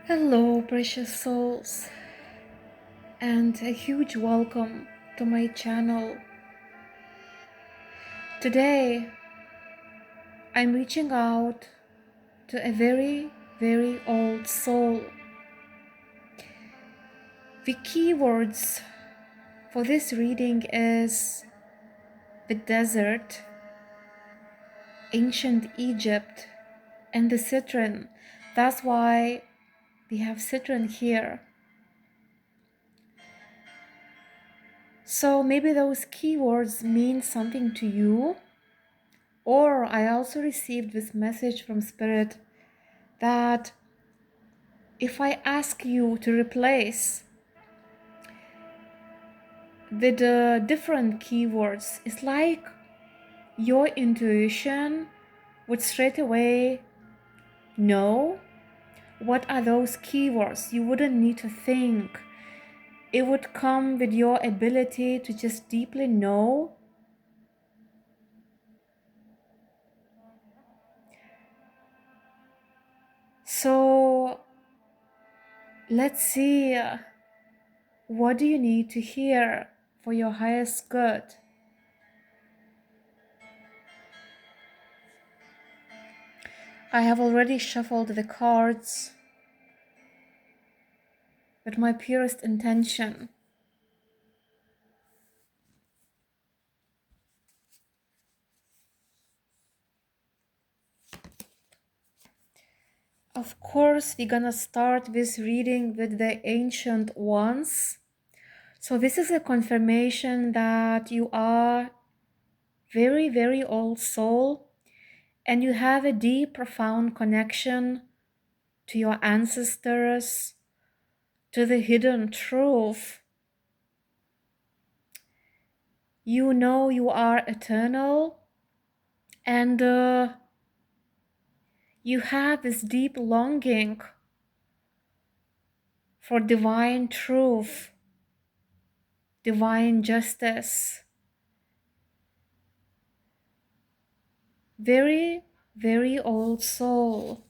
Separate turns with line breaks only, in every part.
Hello, precious souls, and a huge welcome to my channel. Today, I'm reaching out to a very, very old soul. The keywords for this reading is the desert, ancient Egypt, and the citron. That's why we have citron here. So maybe those keywords mean something to you. Or I also received this message from Spirit that if I ask you to replace with the different keywords, it's like your intuition would straight away know what are those keywords. You wouldn't need to think. It would come with your ability to just deeply know. So let's see, what do you need to hear for your highest good? I have already shuffled the cards with my purest intention. Of course, we're gonna start this reading with the ancient ones. So this is a confirmation that you are very, very old soul and you have a deep, profound connection to your ancestors, to the hidden truth. You know you are eternal and you have this deep longing for divine truth, divine justice. Very, very old soul.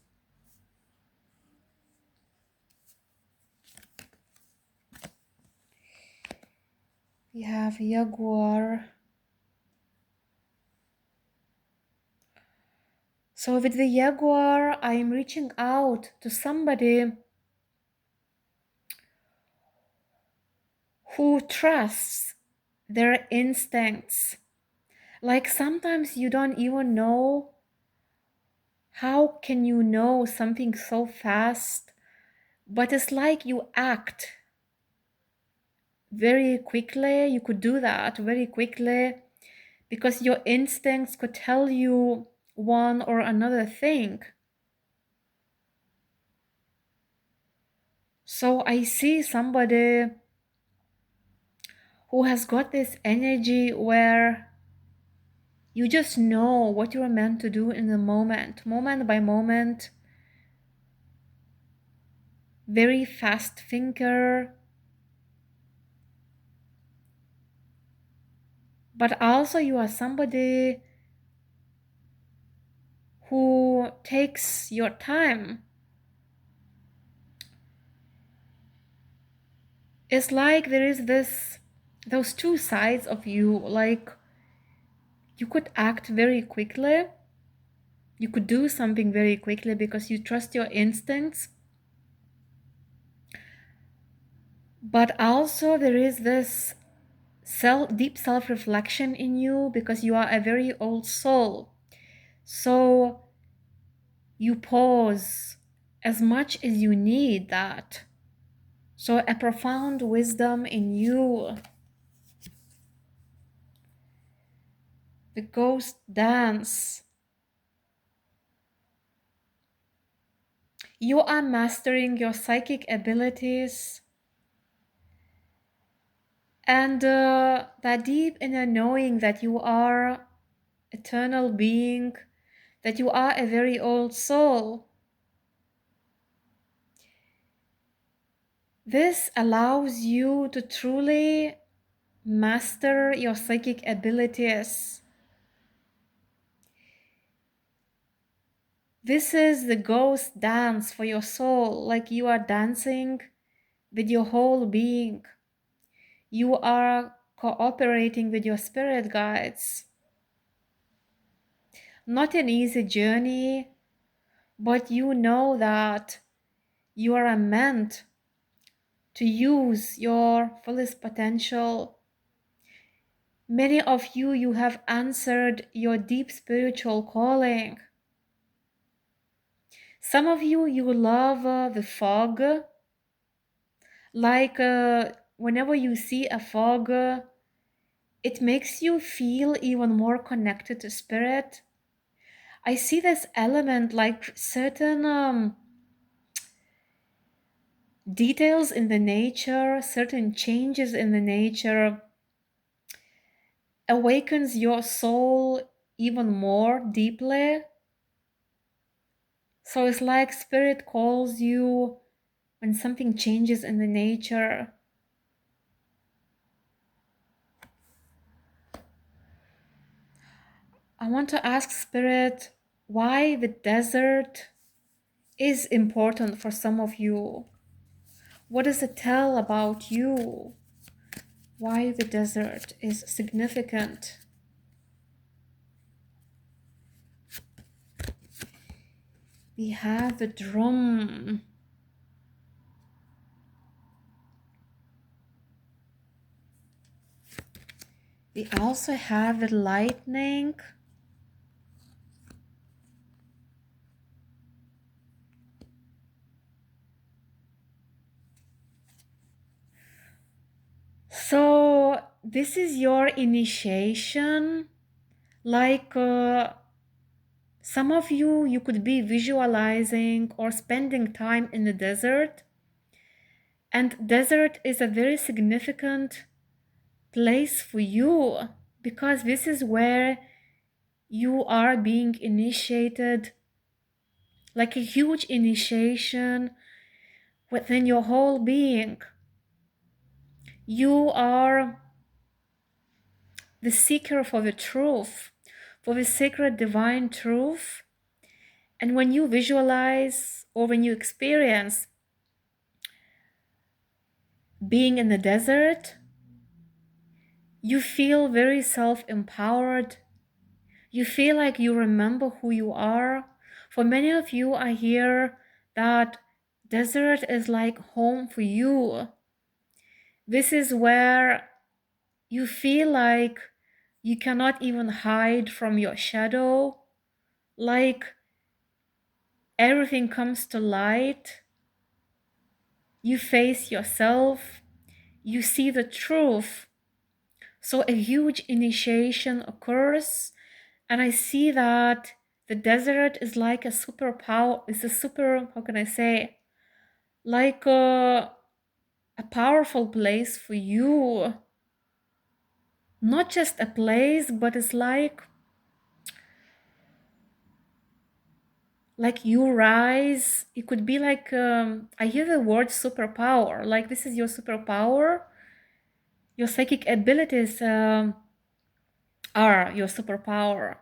We have Jaguar. So with the Jaguar, I am reaching out to somebody who trusts their instincts. Like sometimes you don't even know how can you know something so fast, but it's like you act very quickly. You could do that very quickly because your instincts could tell you one or another thing. So I see somebody who has got this energy where you just know what you're meant to do in the moment by moment, very fast thinker, but also you are somebody who takes your time. It's like there is those two sides of you. Like you could act very quickly, you could do something very quickly because you trust your instincts, but also there is this deep self-reflection in you because you are a very old soul. So you pause as much as you need that. So a profound wisdom in you. The ghost dance. You are mastering your psychic abilities and that deep inner knowing that you are eternal being, that you are a very old soul. This allows you to truly master your psychic abilities. This is the ghost dance for your soul, like you are dancing with your whole being. You are cooperating with your spirit guides. Not an easy journey, but you know that you are meant to use your fullest potential. Many of you, you have answered your deep spiritual calling. Some of you, you love the fog. Like whenever you see a fog, it makes you feel even more connected to spirit. I see this element like certain details in the nature, certain changes in the nature awakens your soul even more deeply. So it's like spirit calls you when something changes in the nature. I want to ask spirit why the desert is important for some of you. What does it tell about you? Why the desert is significant? We have the drum. We also have the lightning. So this is your initiation. Like some of you, you could be visualizing or spending time in the desert. And desert is a very significant place for you because this is where you are being initiated, like a huge initiation within your whole being. You are the seeker for the truth, for the sacred divine truth. And when you visualize or when you experience being in the desert, you feel very self-empowered. You feel like you remember who you are. For many of you, I hear that desert is like home for you. This is where you feel like you cannot even hide from your shadow, like everything comes to light. You face yourself, you see the truth. So a huge initiation occurs, and I see that the desert is like a superpower, it's a super, how can I say, like a powerful place for you. Not just a place, but it's like you rise. It could be like I hear the word superpower, like this is your superpower. Your psychic abilities are your superpower.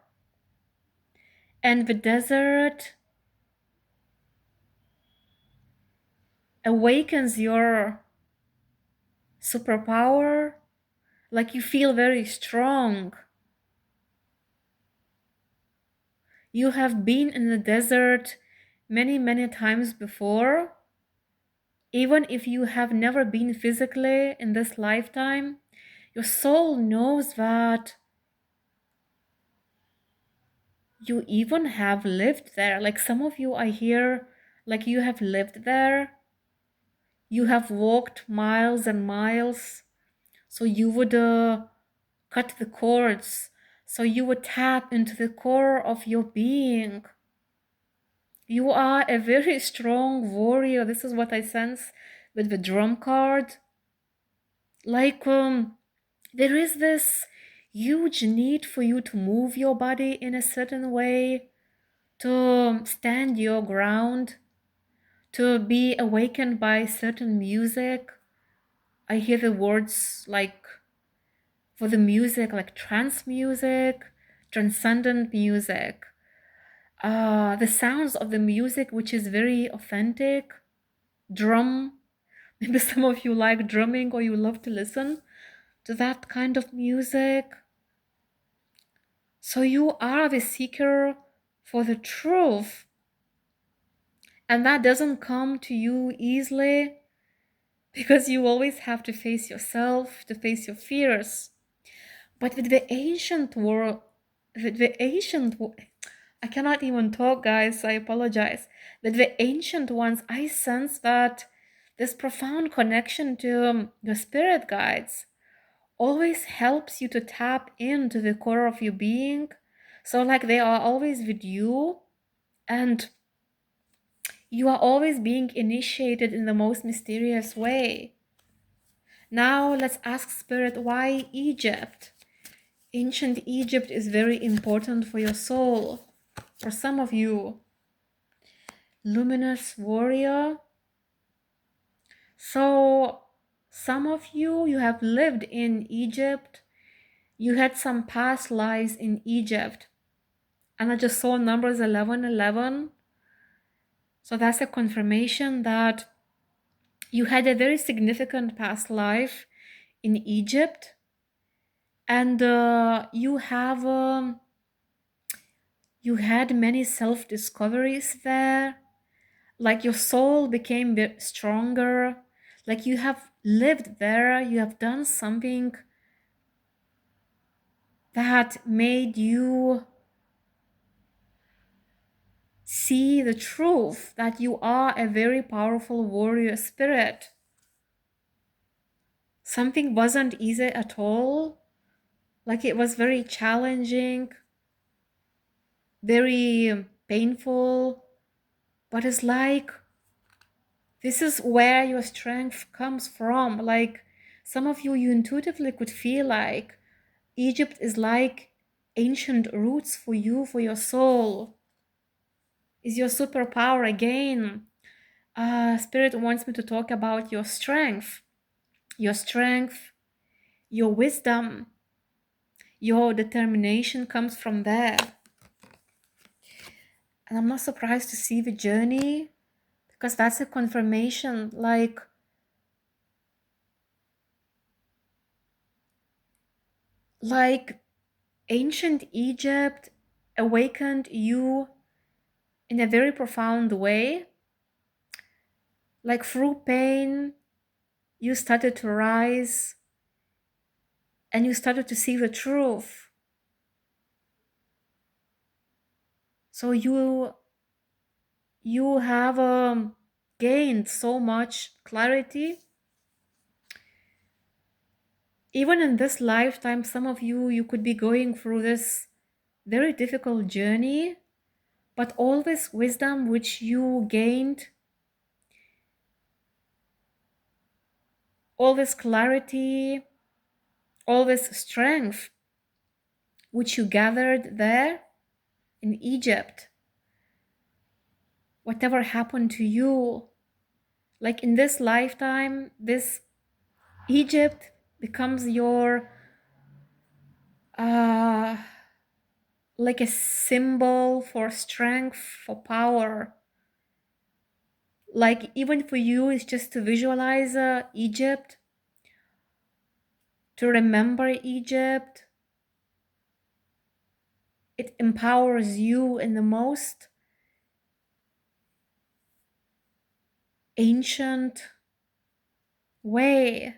And the desert awakens your superpower, like you feel very strong. You have been in the desert many, many times before. Even if you have never been physically in this lifetime, your soul knows that you even have lived there. Like some of you, I hear, like you have lived there. You have walked miles and miles. So you would cut the cords. So you would tap into the core of your being. You are a very strong warrior. This is what I sense with the drum card. Like there is this huge need for you to move your body in a certain way, to stand your ground, to be awakened by certain music. I hear the words like for the music, like trance music, transcendent music. the sounds of the music, which is very authentic, drum. Maybe some of you like drumming or you love to listen to that kind of music. So you are the seeker for the truth. And that doesn't come to you easily because you always have to face yourself, to face your fears. But with the ancient world, I cannot even talk, guys. I apologize. With the ancient ones, I sense that this profound connection to your spirit guides always helps you to tap into the core of your being. So, like, they are always with you, and you are always being initiated in the most mysterious way. Now, let's ask Spirit, why Egypt? Ancient Egypt is very important for your soul. For some of you, luminous warrior. So, some of you, you have lived in Egypt. You had some past lives in Egypt. And I just saw numbers 1111. So that's a confirmation that you had a very significant past life in Egypt. And you had many self-discoveries there. Like your soul became stronger. Like you have lived there. You have done something that made you see the truth that you are a very powerful warrior spirit. Something wasn't easy at all. Like it was very challenging, very painful, but it's like this is where your strength comes from. Like some of you intuitively could feel like Egypt is like ancient roots for you, for your soul. Is your superpower again. Spirit wants me to talk about your strength, your wisdom, your determination comes from there. And I'm not surprised to see the journey because that's a confirmation. Like ancient Egypt awakened you in a very profound way. Like through pain, you started to rise and you started to see the truth. So you have gained so much clarity. Even in this lifetime, some of you could be going through this very difficult journey, but all this wisdom which you gained, all this clarity, all this strength which you gathered there in Egypt, whatever happened to you, like in this lifetime, this Egypt becomes your like a symbol for strength, for power. Like even for you, it's just to visualize Egypt, to remember Egypt. It empowers you in the most ancient way.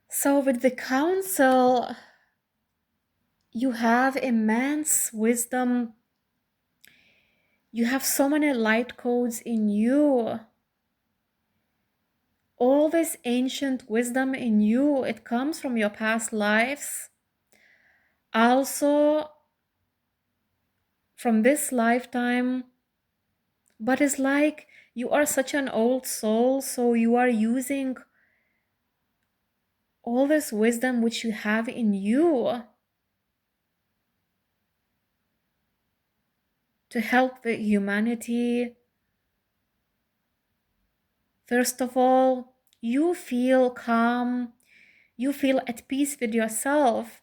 So with the council, you have immense wisdom. You have so many light codes in you. All this ancient wisdom in you, it comes from your past lives. Also from this lifetime, but it's like you are such an old soul, so you are using all this wisdom which you have in you to help the humanity. First of all, you feel calm, you feel at peace with yourself.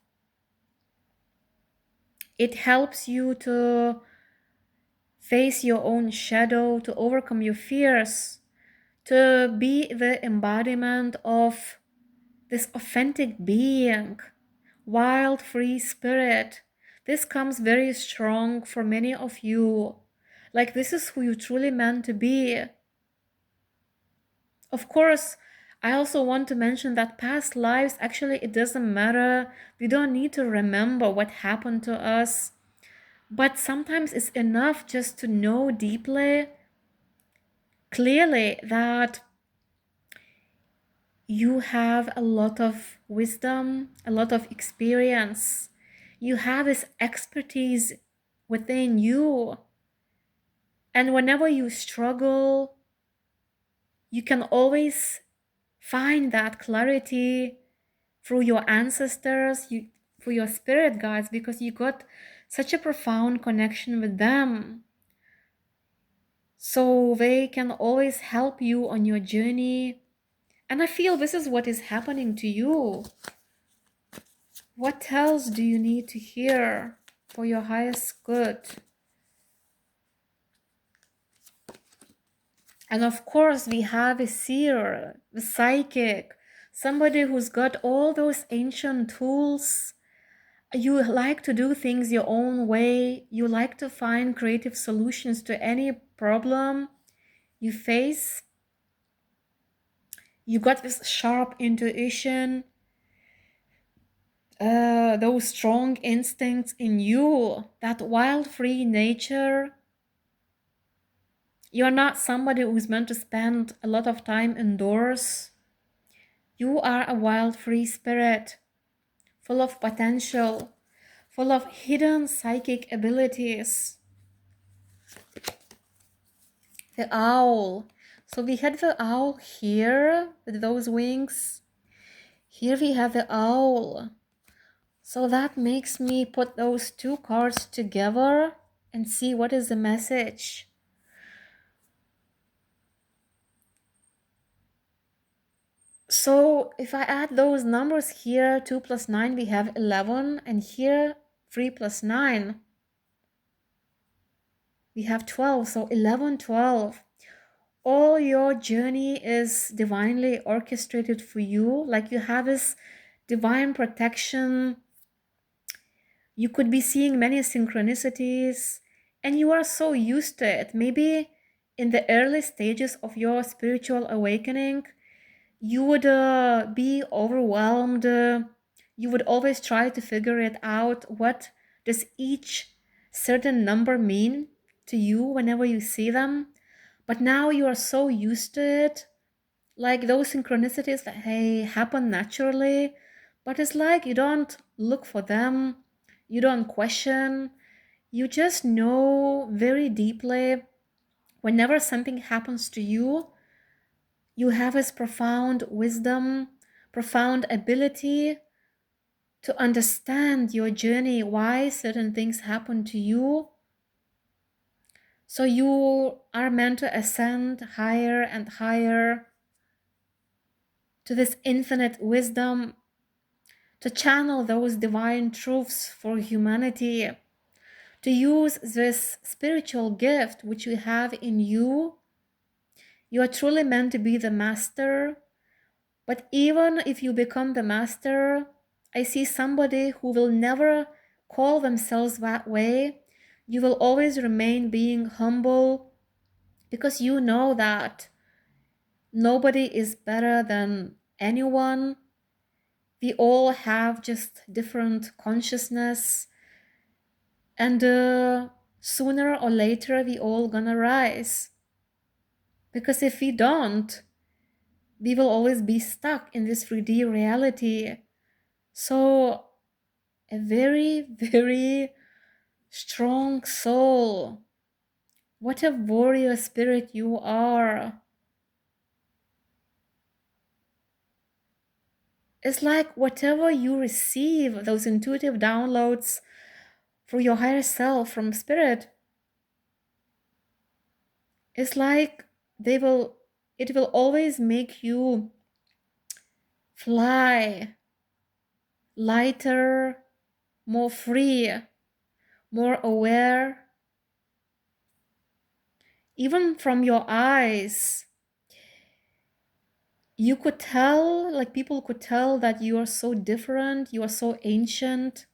It helps you to face your own shadow, to overcome your fears, to be the embodiment of this authentic being, wild, free spirit. This comes very strong for many of you. Like, this is who you truly meant to be. Of course, I also want to mention that past lives, actually, it doesn't matter. We don't need to remember what happened to us. But sometimes it's enough just to know deeply, clearly, that you have a lot of wisdom, a lot of experience. You have this expertise within you. And whenever you struggle, you can always find that clarity through your ancestors, through your spirit guides, because you got such a profound connection with them. So they can always help you on your journey. And I feel this is what is happening to you. What else do you need to hear for your highest good? And of course, we have a seer, the psychic, somebody who's got all those ancient tools. You like to do things your own way. You like to find creative solutions to any problem you face. You got this sharp intuition, those strong instincts in you, that wild, free nature. You're not somebody who's meant to spend a lot of time indoors. You are a wild, free spirit, full of potential, full of hidden psychic abilities. The owl. So we had the owl here with those wings. Here we have the owl. So that makes me put those two cards together and see what is the message. So if I add those numbers here, 2 plus 9, we have 11. And here, 3 plus 9, we have 12. So 11, 12. All your journey is divinely orchestrated for you. Like, you have this divine protection. You could be seeing many synchronicities, and you are so used to it. Maybe in the early stages of your spiritual awakening, you would be overwhelmed. You would always try to figure it out. What does each certain number mean to you whenever you see them? But now you are so used to it. Like, those synchronicities that, hey, happen naturally. But it's like you don't look for them. You don't question. You just know very deeply. Whenever something happens to you, you have this profound wisdom, profound ability to understand your journey, why certain things happen to you. So you are meant to ascend higher and higher to this infinite wisdom, to channel those divine truths for humanity, to use this spiritual gift which you have in you. You are truly meant to be the master. But even if you become the master, I see somebody who will never call themselves that way. You will always remain being humble, because you know that nobody is better than anyone. We all have just different consciousness, and sooner or later we all gonna rise. Because if we don't, we will always be stuck in this 3D reality. So a very, very strong soul. What a warrior spirit you are. It's like whatever you receive, those intuitive downloads through your higher self from spirit, it's like it will always make you fly lighter, more free, more aware. Even from your eyes, you could tell, like people could tell that you are so different, you are so ancient.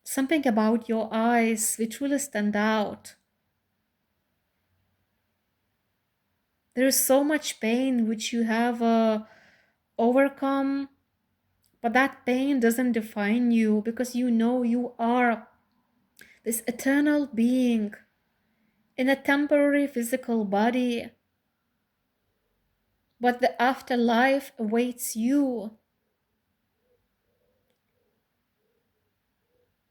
Something about your eyes which really stand out. There is so much pain which you have overcome, but that pain doesn't define you because you know you are this eternal being in a temporary physical body. But the afterlife awaits you.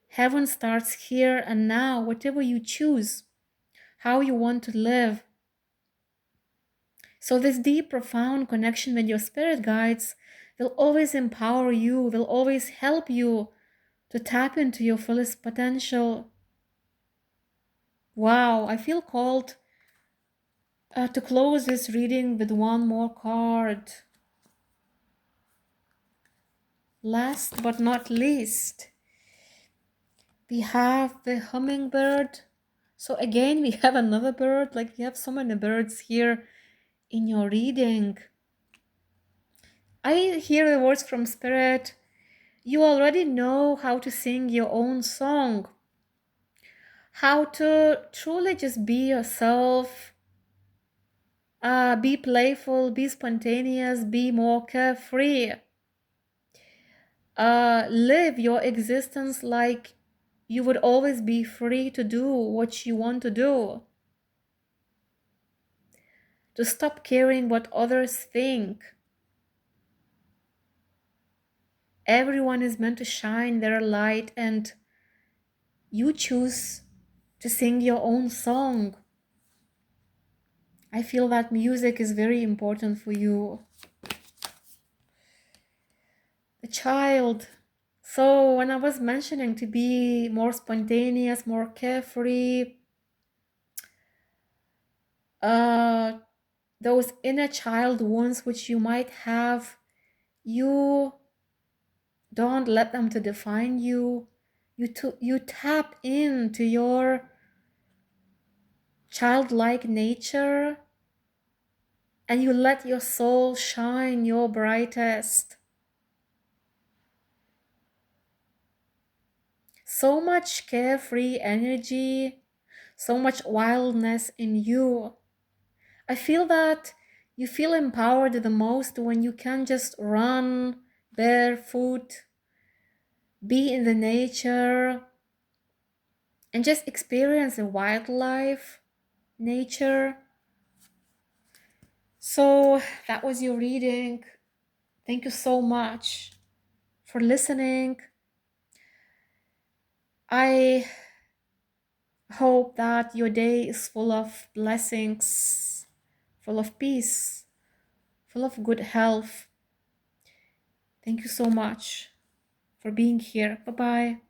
Heaven starts here and now, whatever you choose, how you want to live. So this deep, profound connection with your spirit guides will always empower you, will always help you to tap into your fullest potential. Wow, I feel called to close this reading with one more card. Last but not least, we have the hummingbird. So again, we have another bird, like we have so many birds here in your reading. I hear the words from Spirit. You already know how to sing your own song, how to truly just be yourself, be playful, be spontaneous, be more carefree. Live your existence like you would always be free to do what you want to do. To stop caring what others think. Everyone is meant to shine their light, and you choose to sing your own song. I feel that music is very important for you. The child. So when I was mentioning to be more spontaneous, more carefree, those inner child wounds which you might have, you don't let them to define you. You tap into your childlike nature and you let your soul shine your brightest. So much carefree energy, so much wildness in you. I feel that you feel empowered the most when you can just run barefoot, be in the nature, and just experience the wildlife, nature. So that was your reading. Thank you so much for listening. I hope that your day is full of blessings, full of peace, full of good health. Thank you so much for being here. Bye-bye.